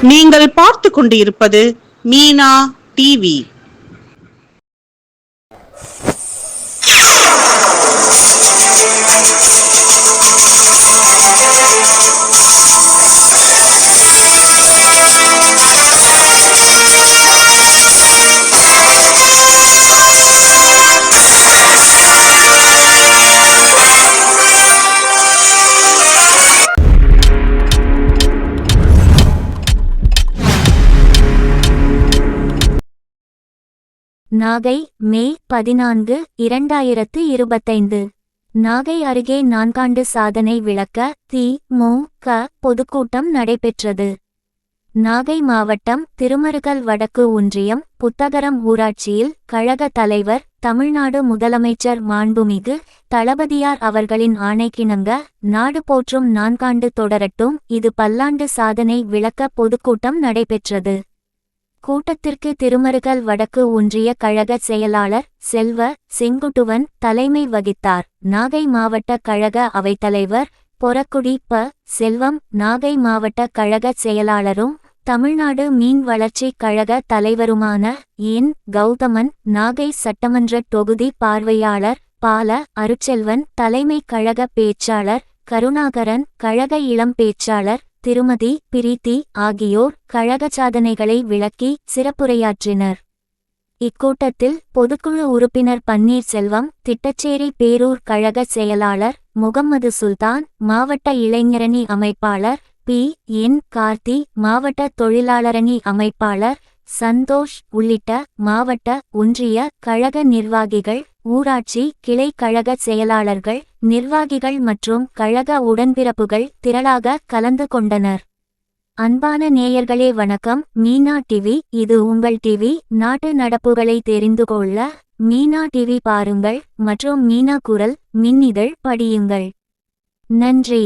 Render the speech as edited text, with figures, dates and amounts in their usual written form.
நீங்கள் பார்த்து கொண்டிருப்பது மீனா டிவி. நாகை, மே 14, 2025. நாகை அருகே நான்காண்டு சாதனை விளக்க தி.மு.க. பொதுக்கூட்டம் நடைபெற்றது. நாகை மாவட்டம் திருமருகல் வடக்கு ஒன்றியம் புத்தகரம் ஊராட்சியில் கழக தலைவர், தமிழ்நாடு முதலமைச்சர் மாண்புமிகு தளபதியார் அவர்களின் ஆணைக்கிணங்க நாடு போற்றும் நான்காண்டு தொடரட்டும், இது பல்லாண்டு சாதனை விளக்க பொதுக்கூட்டம் நடைபெற்றது. கூட்டத்திற்கு திருமருகல் வடக்கு ஒன்றிய கழக செயலாளர் செல்வ செங்குட்டுவன் தலைமை வகித்தார். நாகை மாவட்ட கழக அவைத்தலைவர் பொறக்குடி ப. செல்வம், நாகை மாவட்ட கழக செயலாளரும் தமிழ்நாடு மீன் வளர்ச்சி கழக தலைவருமான என். கௌதமன், நாகை சட்டமன்ற தொகுதி பார்வையாளர் பால. அருட்செல்வன், தலைமை கழக பேச்சாளர் கருணாகரன், கழக இளம் பேச்சாளர் திருமதி பிரீத்தி ஆகியோர் கழக சாதனைகளை விளக்கி சிறப்புரையாற்றினர். இக்கூட்டத்தில் பொதுக்குழு உறுப்பினர் பன்னீர்செல்வம், திட்டச்சேரி பேரூர் கழக செயலாளர் முகம்மது சுல்தான், மாவட்ட இளைஞரணி அமைப்பாளர் பி. என். கார்த்தி, மாவட்ட தொழிலாளரணி அமைப்பாளர் சந்தோஷ் உள்ளிட்ட மாவட்ட, ஒன்றிய கழக நிர்வாகிகள், ஊராட்சி கிளை கழக செயலாளர்கள், நிர்வாகிகள் மற்றும் கழக உடன்பிறப்புகள் திரளாக கலந்து கொண்டனர். அன்பான நேயர்களே வணக்கம். மீனா டிவி, இது உங்கள் டிவி. நாட்டு நடப்புகளை தெரிந்து கொள்ள மீனா டிவி பாருங்கள் மற்றும் மீனா குரல் மின்னிதழ் படியுங்கள். நன்றி.